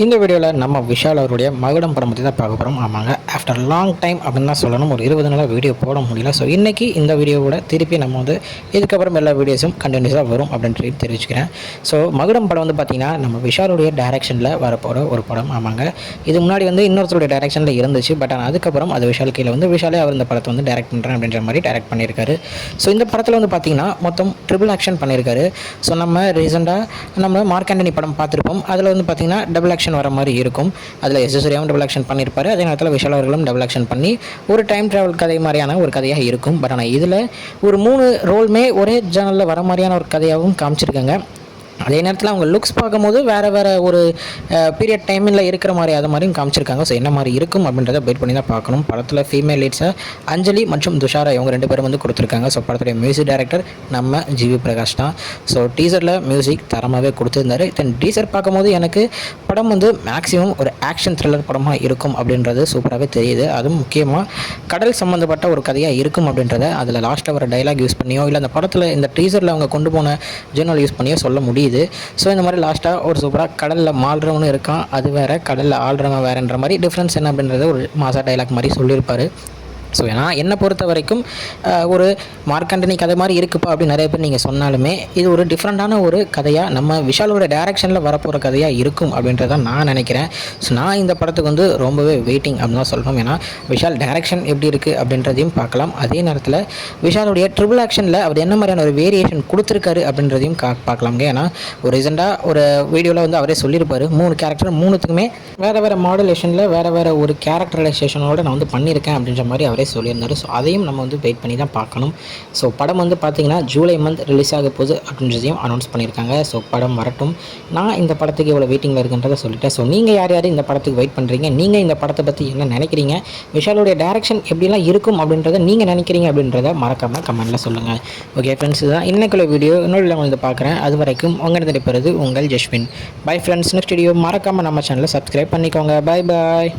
இந்த வீடியோவில் நம்ம விஷால் அவருடைய மகுடம் படம் பற்றி தான் பார்க்க போகிறோம். ஆமாங்க, ஆஃப்டர் லாங் டைம் அப்படின்னு தான் சொல்லணும். ஒரு 20 நாளாக வீடியோ போட முடியல. ஸோ இன்றைக்கி இந்த வீடியோவோட திருப்பி நம்ம இதுக்கப்புறம் எல்லா வீடியோஸும் கண்டினியூஸாக வரும் அப்படின்ட்டு தெரிவிச்சுக்கிறேன். ஸோ மகுடம் படம் பார்த்திங்கன்னா நம்ம விஷாலுடைய டைரக்ஷனில் வரப்போகிற ஒரு படம். ஆமாங்க, இது முன்னாடி இன்னொருத்தருடைய டைரக்ஷனில் இருந்துச்சு. பட் ஆனால் அதுக்கப்புறம் அது விஷால் கீழே விஷாலே அவர் இந்த படத்தை டைரக்ட் பண்ணுறேன் அப்படின்ற மாதிரி டைரக்ட் பண்ணியிருக்காரு. ஸோ இந்த படத்தில் பார்த்திங்கன்னா மொத்தம் ட்ரிபிள் ஆக்ஷன் பண்ணியிருக்காரு. ஸோ நம்ம ரீசெண்டாக நம்ம மார்க் ஆண்டனி படம் பார்த்துருப்போம். அதில் பார்த்திங்கன்னா டபுள் ஆக்ஷன் வர மாதிரி இருக்கும். அதில் எஸ்எஸ்ரியாவும் டபுள் ஆக்ஷன் பண்ணியிருப்பார். அதே நேரத்தில் விஷால் அவர்களும் டபுள் ஆக்ஷன் பண்ணி ஒரு டைம் ட்ராவல் கதை மாதிரியான ஒரு கதையாக இருக்கும். பட் ஆனால் இதில் ஒரு 3 ரோலுமே ஒரே ஜேர்னலில் வர மாதிரியான ஒரு கதையாகவும் காமிச்சிருக்காங்க. அதே நேரத்தில் அவங்க லுக்ஸ் பார்க்கும்போது வேறு ஒரு பீரியட் டைமில் இருக்கிற மாதிரி அது மாதிரியும் காமிச்சிருக்காங்க. ஸோ என்ன மாதிரி இருக்கும் அப்படின்றத வெயிட் பண்ணி தான் பார்க்கணும். படத்தில் ஃபீமேல் லீட்ஸை அஞ்சலி மற்றும் துஷாரா இவங்க 2 பேரும் கொடுத்துருக்காங்க. ஸோ படத்துடைய மியூசிக் டைரக்டர் நம்ம ஜிவி பிரகாஷ் தான். ஸோ டீசரில் மியூசிக் தரமாகவே கொடுத்துருந்தாரு. தென் டீசர் பார்க்கும்போது எனக்கு படம் மேக்ஸிமம் ஒரு ஆக்ஷன் த்ரில்லர் படமாக இருக்கும் அப்படின்றது சூப்பராகவே தெரியுது. அதுவும் முக்கியமாக கடல் சம்மந்தப்பட்ட ஒரு கதையாக இருக்கும் அப்படின்றத அதில் லாஸ்ட்டாக வர டைலாக் யூஸ் பண்ணியோ இல்லை அந்த படத்தில் இந்த டீசரில் அவங்க கொண்டு போன ஜேர்னல் யூஸ் பண்ணியோ சொல்ல முடியுது. ஸோ இந்த மாதிரி லாஸ்ட்டாக ஒரு சூப்பராக கடலில் மாள்றவனு இருக்கான், அது வேறு கடலில் ஆள்றவன் வேறுன்ற மாதிரி டிஃப்ரென்ஸ் என்ன அப்படின்றத ஒரு மாசா டைலாக் மாதிரி சொல்லியிருப்பார். ஸோ ஏன்னா என்னை பொறுத்த வரைக்கும் ஒரு மார்க் ஆண்டனி கதை மாதிரி இருக்குப்பா அப்படின்னு நிறைய பேர் நீங்கள் சொன்னாலுமே இது ஒரு டிஃப்ரெண்ட்டான ஒரு கதையாக நம்ம விஷாலோட டைரக்ஷனில் வரப்போகிற கதையாக இருக்கும் அப்படின்றத நான் நினைக்கிறேன். ஸோ நான் இந்த படத்துக்கு ரொம்பவே வெயிட்டிங் அப்படின்னு தான் சொல்லணும். ஏன்னா விஷால் டைரக்ஷன் எப்படி இருக்குது அப்படின்றதையும் பார்க்கலாம். அதே நேரத்தில் விஷாலுடைய ட்ரிபிள் ஆக்ஷனில் அவர் என்ன மாதிரியான ஒரு வேரியேஷன் கொடுத்துருக்காரு அப்படின்றதையும் பார்க்கலாங்க. ஏன்னா ஒரு ரீசெண்டாக ஒரு வீடியோவில் அவரே சொல்லியிருப்பார் 3 கேரக்டர் 3த்துக்குமே வேறு மாடுலேஷனில் வேறு ஒரு கேரக்டரைசேஷனோட நான் பண்ணியிருக்கேன் அப்படின்ற மாதிரி அவரே சொல்லியிருந்தார். ஸோ அதையும் நம்ம வெயிட் பண்ணி தான் பார்க்கணும். ஸோ படம் பார்த்திங்கன்னா ஜூலை மந்த் ரிலீஸ் ஆக போகுது அப்படின்றதையும் அனௌன்ஸ் பண்ணியிருக்காங்க. ஸோ படம் வரட்டும். நான் இந்த படத்துக்கு எவ்வளோ வெயிட்டிங்கில் இருக்குன்றதை சொல்லிட்டேன். ஸோ நீங்கள் யார் இந்த படத்துக்கு வெயிட் பண்ணுறீங்க, நீங்கள் இந்த படத்தை பற்றி என்ன நினைக்கிறீங்க, விஷாலுடைய டைரக்ஷன் எப்படிலாம் இருக்கும் அப்படின்றத நீங்கள் நினைக்கிறீங்க அப்படின்றத மறக்காமல் கமெண்ட்டில் சொல்லுங்கள். ஓகே ஃப்ரெண்ட்ஸ், இதுதான் இன்னைக்குள்ள வீடியோ. இன்னொரு பார்க்குறேன். அது வரைக்கும் உங்கள் பெறுது உங்கள் Jaswin. Bye friends. Next video மறக்காமல் நம்ம சேனலை சப்ஸ்கிரைப் பண்ணிக்கோங்க. Bye bye.